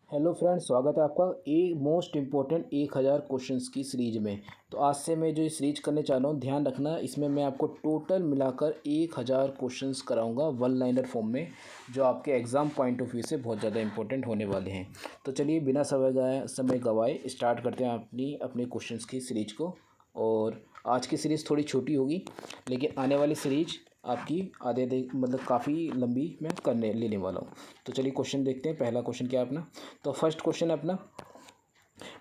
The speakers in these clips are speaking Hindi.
हेलो फ्रेंड्स, स्वागत है आपका मोस्ट इम्पोर्टेंट 1000 क्वेश्चंस की सीरीज में। तो आज से मैं जो ये सीरीज करने चाह रहा हूँ, ध्यान रखना, इसमें मैं आपको टोटल मिलाकर 1000 क्वेश्चंस कराऊंगा वन लाइनर फॉर्म में, जो आपके एग्ज़ाम पॉइंट ऑफ व्यू से बहुत ज़्यादा इंपॉर्टेंट होने वाले हैं। तो चलिए बिना समय गवाए स्टार्ट करते हैं अपनी अपने क्वेश्चंस की सीरीज को। और आज की सीरीज़ थोड़ी छोटी होगी, लेकिन आने वाली सीरीज आपकी मतलब काफ़ी लंबी मैं लेने वाला हूँ। तो चलिए क्वेश्चन देखते हैं। पहला क्वेश्चन क्या है अपना। तो फर्स्ट क्वेश्चन है अपना,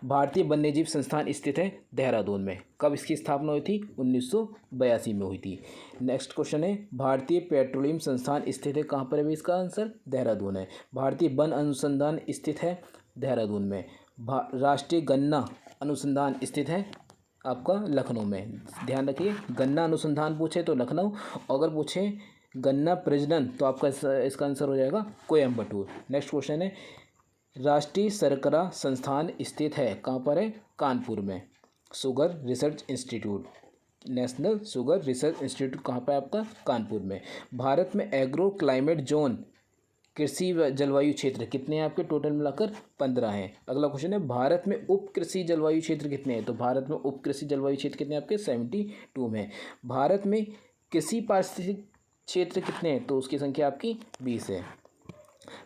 भारतीय वन्यजीव संस्थान स्थित है देहरादून में। कब इसकी स्थापना हुई थी? 1982 में हुई थी। नेक्स्ट क्वेश्चन है, भारतीय पेट्रोलियम संस्थान स्थित है कहाँ पर है? इसका आंसर देहरादून है। भारतीय वन अनुसंधान स्थित है देहरादून में। राष्ट्रीय गन्ना अनुसंधान स्थित है आपका लखनऊ में। ध्यान रखिए, गन्ना अनुसंधान पूछे तो लखनऊ, अगर पूछे गन्ना प्रजनन तो आपका इसका आंसर हो जाएगा कोयम्बटूर। नेक्स्ट क्वेश्चन है, राष्ट्रीय शर्करा संस्थान स्थित है कहाँ पर है? कानपुर में। Sugar research institute, national sugar research institute कहाँ पर है आपका? कानपुर में। भारत में एग्रो क्लाइमेट जोन कृषि जलवायु क्षेत्र कितने हैं आपके? टोटल मिलाकर 15 हैं। अगला क्वेश्चन है, भारत में उप कृषि जलवायु क्षेत्र कितने हैं? तो भारत में उप कृषि जलवायु क्षेत्र कितने आपके? 72 में। भारत में कृषि पारिस्थितिक क्षेत्र कितने हैं? तो उसकी संख्या आपकी 20 है।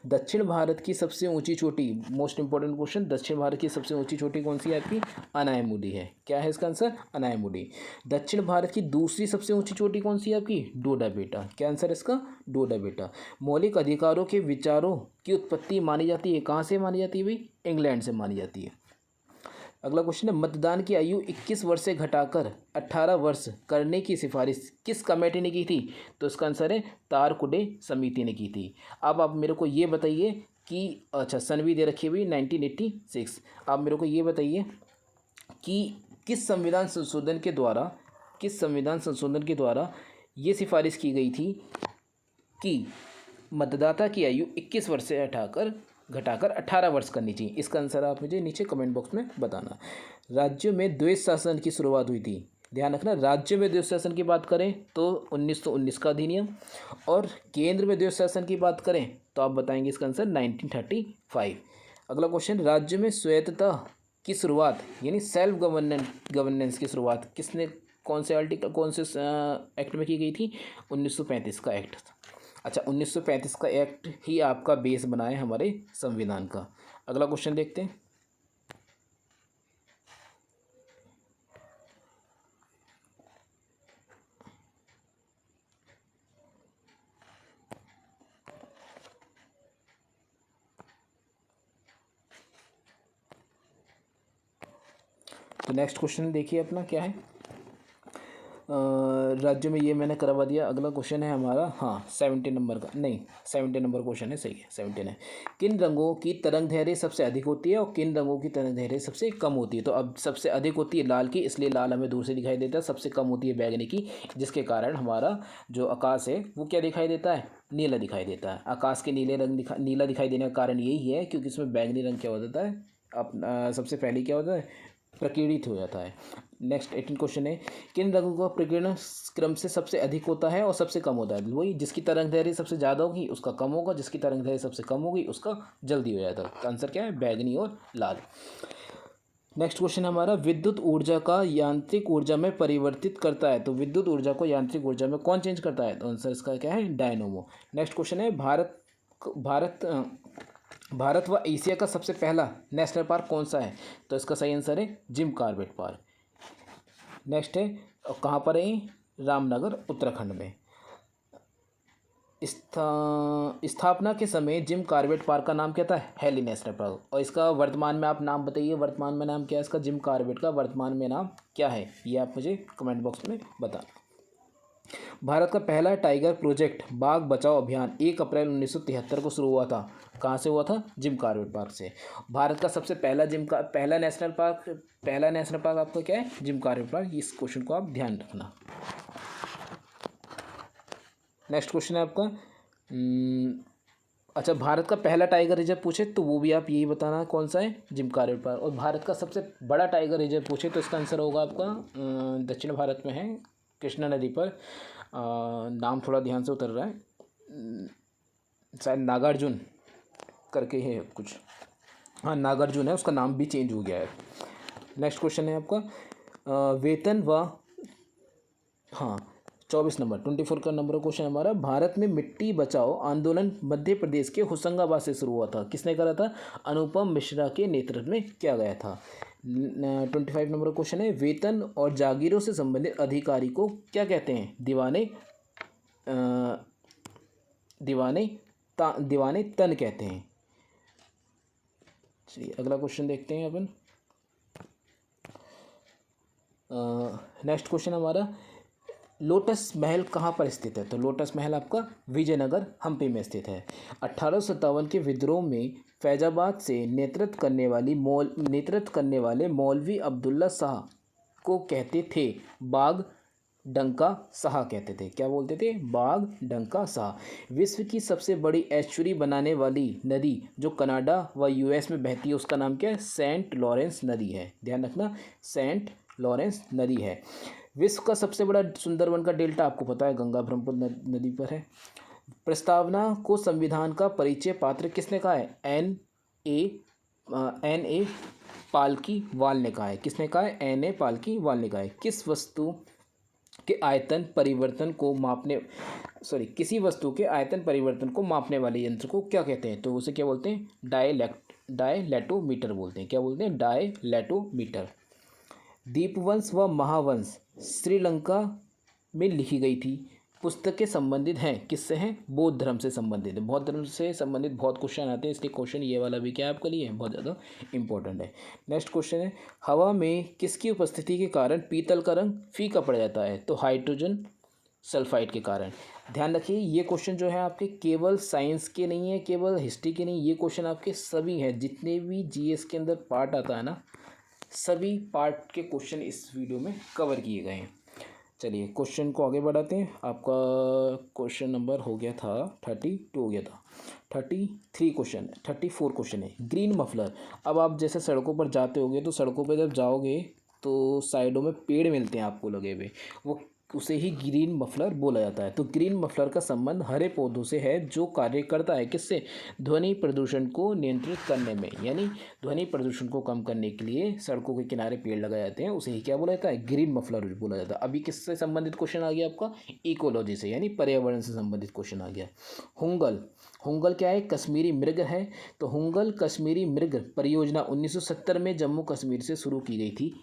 दक्षिण भारत की सबसे ऊंची चोटी, मोस्ट इंपॉर्टेंट क्वेश्चन, दक्षिण भारत की सबसे ऊंची चोटी कौन सी है आपकी? अनायमुडी है। क्या है इसका आंसर? अनायमुडी। दक्षिण भारत की दूसरी सबसे ऊंची चोटी कौन सी है आपकी? डोडा बेटा। क्या आंसर है इसका? डोडा बेटा। मौलिक अधिकारों के विचारों की उत्पत्ति मानी जाती है, कहाँ से मानी जाती है भाई? इंग्लैंड से मानी जाती है। अगला क्वेश्चन है, मतदान की आयु 21 वर्ष से घटाकर 18 वर्ष करने की सिफारिश किस कमेटी ने की थी? तो इसका आंसर है तारकुडे समिति ने की थी। अब आप मेरे को ये बताइए कि अच्छा, सन भी दे रखी हुई 1986। आप मेरे को ये बताइए कि किस संविधान संशोधन के द्वारा ये सिफारिश की गई थी कि मतदाता की आयु 21 वर्ष से घटाकर 18 वर्ष करनी चाहिए। इसका आंसर आप मुझे नीचे कमेंट बॉक्स में बताना। राज्यों में द्वैध शासन की शुरुआत हुई थी। ध्यान रखना, राज्य में द्वैध शासन की बात करें तो 1919 का अधिनियम, और केंद्र में द्वैध शासन की बात करें तो आप बताएंगे इसका आंसर 1935। अगला क्वेश्चन, राज्य में स्वायत्तता की शुरुआत यानी सेल्फ गवर्नेंस की शुरुआत कौन से एक्ट में की गई थी? 1935 का एक्ट। अच्छा, 1935 का एक्ट ही आपका बेस बना है हमारे संविधान का। अगला क्वेश्चन देखते हैं। तो नेक्स्ट क्वेश्चन देखिए अपना क्या है। राज्य में ये मैंने करवा दिया। अगला क्वेश्चन है हमारा, हाँ 70 नंबर का, नहीं 70 नंबर क्वेश्चन है, सही है 17 है। किन रंगों की तरंग दैर्घ्य सबसे अधिक होती है और किन रंगों की तरंग दैर्घ्य सबसे कम होती है? तो अब सबसे अधिक होती है लाल की, इसलिए लाल हमें दूर से दिखाई देता है। सबसे कम होती है बैगनी की, जिसके कारण हमारा जो आकाश है वो क्या दिखाई देता है? नीला दिखाई देता है। आकाश के नीला दिखाई देने का कारण यही है क्योंकि इसमें बैगनी रंग क्या हो जाता है, सबसे पहले क्या होता है? प्रकीर्णित हो जाता है। नेक्स्ट 18 क्वेश्चन है, किन रंगों का प्रकीर्णन क्रम से सबसे अधिक होता है और सबसे कम होता है? वही, जिसकी तरंग दैर्घ्य सबसे ज़्यादा होगी उसका कम होगा, जिसकी तरंग दैर्घ्य सबसे कम होगी उसका जल्दी हो जाता है। तो आंसर क्या है? बैगनी और लाल। नेक्स्ट क्वेश्चन हमारा, विद्युत ऊर्जा का यांत्रिक ऊर्जा में परिवर्तित करता है। तो विद्युत ऊर्जा को यांत्रिक ऊर्जा में कौन चेंज करता है? तो आंसर इसका क्या है? डायनोमो। नेक्स्ट क्वेश्चन है, भारत भारत व एशिया का सबसे पहला नेशनल पार्क कौन सा है? तो इसका सही आंसर है जिम कॉर्बेट पार्क। नेक्स्ट है, कहाँ पर है? रामनगर, उत्तराखंड में। स्थापना के समय जिम कॉर्बेट पार्क का नाम क्या था? Heli national park. और इसका वर्तमान में आप नाम बताइए, वर्तमान में नाम क्या है इसका? जिम कॉर्बेट का वर्तमान में नाम क्या है? ये आप मुझे कमेंट बॉक्स में बताना। भारत का पहला टाइगर प्रोजेक्ट बाघ बचाओ अभियान 1 अप्रैल 1973 को शुरू हुआ था। कहाँ से हुआ था? जिम कॉर्बेट पार्क से। भारत का सबसे पहला नेशनल पार्क आपका क्या है? Jim Corbett park. इस क्वेश्चन को आप ध्यान रखना। नेक्स्ट क्वेश्चन है आपका, अच्छा, भारत का पहला टाइगर रिजर्व पूछे तो वो भी आप यही बताना कौन सा है? Jim Corbett park. और भारत का सबसे बड़ा टाइगर रिजर्व पूछे तो इसका आंसर होगा आपका दक्षिण भारत में है, कृष्णा नदी पर। नाम थोड़ा ध्यान से उतर रहा है, शायद नागार्जुन करके है कुछ। हाँ, नागार्जुन है, उसका नाम भी चेंज हो गया है। नेक्स्ट क्वेश्चन है आपका वेतन व, हाँ 24 नंबर 24 का नंबर क्वेश्चन हमारा, भारत में मिट्टी बचाओ आंदोलन मध्य प्रदेश के होशंगाबाद से शुरू हुआ था, किसने करा था? अनुपम मिश्रा के नेतृत्व में किया गया था। 25 नंबर क्वेश्चन है, वेतन और जागीरों से संबंधित अधिकारी को क्या कहते हैं? दीवाने दीवाने तन कहते हैं। चलिए अगला क्वेश्चन देखते हैं अपन। नेक्स्ट क्वेश्चन हमारा, लोटस महल कहाँ पर स्थित है? तो लोटस महल आपका विजयनगर हम्पी में स्थित है। 1857 के विद्रोह में फैजाबाद से नेतृत्व करने वाले मौलवी अब्दुल्ला शाह को कहते थे बाग डंका शाह कहते थे। क्या बोलते थे? बाग डंका शाह। विश्व की सबसे बड़ी एस्चुरी बनाने वाली नदी जो कनाडा व यूएस में बहती है उसका नाम क्या है? सेंट लॉरेंस नदी है। ध्यान रखना, सेंट लॉरेंस नदी है। विश्व का सबसे बड़ा सुंदरवन का डेल्टा आपको पता है गंगा ब्रह्मपुत्र नदी पर है। प्रस्तावना को संविधान का परिचय पात्र किसने कहा है? एन ए पालकी वाल ने कहा है। किसने कहा है? एन ए पालकी वाल ने कहा है। किसी वस्तु के आयतन परिवर्तन को मापने वाले यंत्र को क्या कहते हैं? तो उसे क्या बोलते हैं? डायलेटोमीटर बोलते हैं। क्या बोलते हैं? डायलेटोमीटर। दीपवंश व महावंश श्रीलंका में लिखी गई थी। पुस्तकें संबंधित हैं किससे? हैं? बौद्ध धर्म से संबंधित है। बौद्ध धर्म से संबंधित बहुत क्वेश्चन आते हैं, इसलिए क्वेश्चन ये वाला भी क्या है आपके लिए बहुत ज़्यादा इंपॉर्टेंट है। नेक्स्ट क्वेश्चन है, हवा में किसकी उपस्थिति के कारण पीतल का रंग फीका पड़ जाता है? तो हाइड्रोजन सल्फाइड के कारण। ध्यान रखिए ये क्वेश्चन जो है आपके केवल साइंस के नहीं है, केवल हिस्ट्री के नहीं, ये क्वेश्चन आपके सभी हैं। जितने भी जीएस के अंदर पार्ट आता है ना, सभी पार्ट के क्वेश्चन इस वीडियो में कवर किए गए हैं। चलिए क्वेश्चन को आगे बढ़ाते हैं। आपका क्वेश्चन नंबर हो गया था 32, हो गया था 33 क्वेश्चन, 34 क्वेश्चन है। ग्रीन मफलर, अब आप जैसे सड़कों पर जाते होगे तो सड़कों पर जब जाओगे तो साइडों में पेड़ मिलते हैं आपको लगे हुए, वो उसे ही ग्रीन मफलर बोला जाता है। तो ग्रीन मफलर का संबंध हरे पौधों से है जो कार्य करता है किससे? ध्वनि प्रदूषण को नियंत्रित करने में, यानी ध्वनि प्रदूषण को कम करने के लिए सड़कों के किनारे पेड़ लगाए जाते हैं, उसे ही क्या बोला जाता है? ग्रीन मफलर बोला जाता है। अभी किससे संबंधित क्वेश्चन आ गया आपका? इकोलॉजी से, यानी पर्यावरण से संबंधित क्वेश्चन आ गया। हुंगल क्या है? कश्मीरी मृग है। तो हुंगल कश्मीरी मृग परियोजना 1970 में जम्मू कश्मीर से शुरू की गई थी।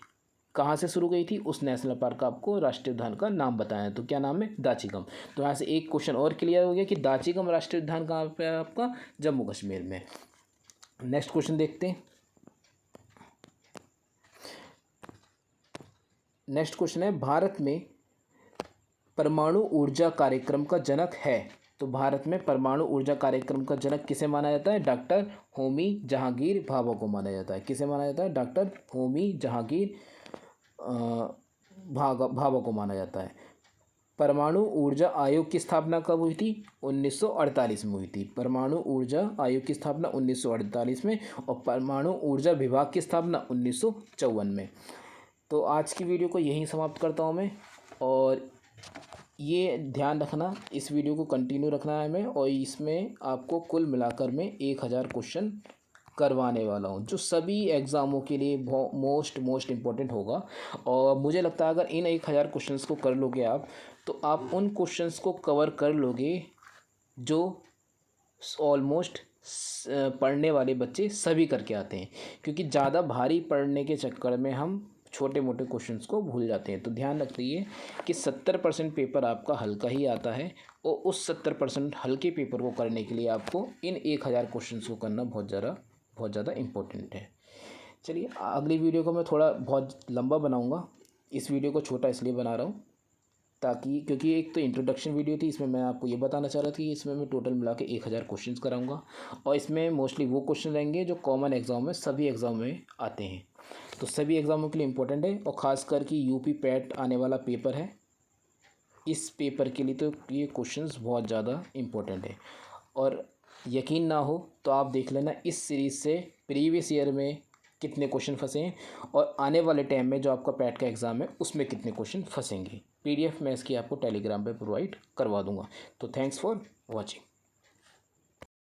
कहाँ से शुरू गई थी? उस नेशनल पार्क का आपको राष्ट्रीय उद्यान का नाम बताया है, तो क्या नाम है? दाचीगम। तो यहाँ से एक क्वेश्चन और क्लियर हो गया कि दाचीगम राष्ट्रीय उद्यान कहाँ पे है आपका? जम्मू कश्मीर में। नेक्स्ट क्वेश्चन देखते हैं। नेक्स्ट क्वेश्चन है, भारत में परमाणु ऊर्जा कार्यक्रम का जनक है। तो भारत में परमाणु ऊर्जा कार्यक्रम का जनक किसे माना जाता है? डॉक्टर होमी जहांगीर भाभा को माना जाता है। किसे माना जाता है? डॉक्टर होमी जहांगीर भाभा को माना जाता है। परमाणु ऊर्जा आयोग की स्थापना कब हुई थी? 1948 में हुई थी। परमाणु ऊर्जा आयोग की स्थापना 1948 में, और परमाणु ऊर्जा विभाग की स्थापना 1954 में। तो आज की वीडियो को यहीं समाप्त करता हूँ मैं, और ये ध्यान रखना इस वीडियो को कंटिन्यू रखना है हमें, और इसमें आपको कुल मिलाकर में 1000 क्वेश्चन करवाने वाला हूँ जो सभी एग्ज़ामों के लिए मोस्ट इम्पोर्टेंट होगा। और मुझे लगता है अगर इन 1000 क्वेश्चंस को कर लोगे आप, तो आप उन क्वेश्चंस को कवर कर लोगे जो ऑलमोस्ट पढ़ने वाले बच्चे सभी करके आते हैं, क्योंकि ज़्यादा भारी पढ़ने के चक्कर में हम छोटे मोटे क्वेश्चंस को भूल जाते हैं। तो ध्यान रखिए कि 70% पेपर आपका हल्का ही आता है, और उस 70% हल्के पेपर को करने के लिए आपको इन 1000 क्वेश्चंस को करना बहुत ज़्यादा इम्पोर्टेंट है। चलिए अगली वीडियो को मैं बहुत लंबा बनाऊंगा, इस वीडियो को छोटा इसलिए बना रहा हूँ ताकि, क्योंकि एक तो इंट्रोडक्शन वीडियो थी, इसमें मैं आपको ये बताना चाह रहा था कि इसमें मैं टोटल मिला के 1000 क्वेश्चंस कराऊंगा, और इसमें मोस्टली वो क्वेश्चन रहेंगे जो कॉमन एग्जाम में सभी एग्ज़ाम में आते हैं। तो सभी एग्ज़ामों के लिए इम्पोर्टेंट है, और ख़ासकर कि यूपी पैट आने वाला पेपर है, इस पेपर के लिए तो ये क्वेश्चंस बहुत ज़्यादा इम्पोर्टेंट है। और यकीन ना हो तो आप देख लेना इस सीरीज़ से प्रीवियस ईयर में कितने क्वेश्चन फंसे हैं, और आने वाले टाइम में जो आपका पैट का एग्ज़ाम है उसमें कितने क्वेश्चन फंसेंगे। PDF मैं इसकी आपको टेलीग्राम पे प्रोवाइड करवा दूंगा। तो थैंक्स फॉर वॉचिंग।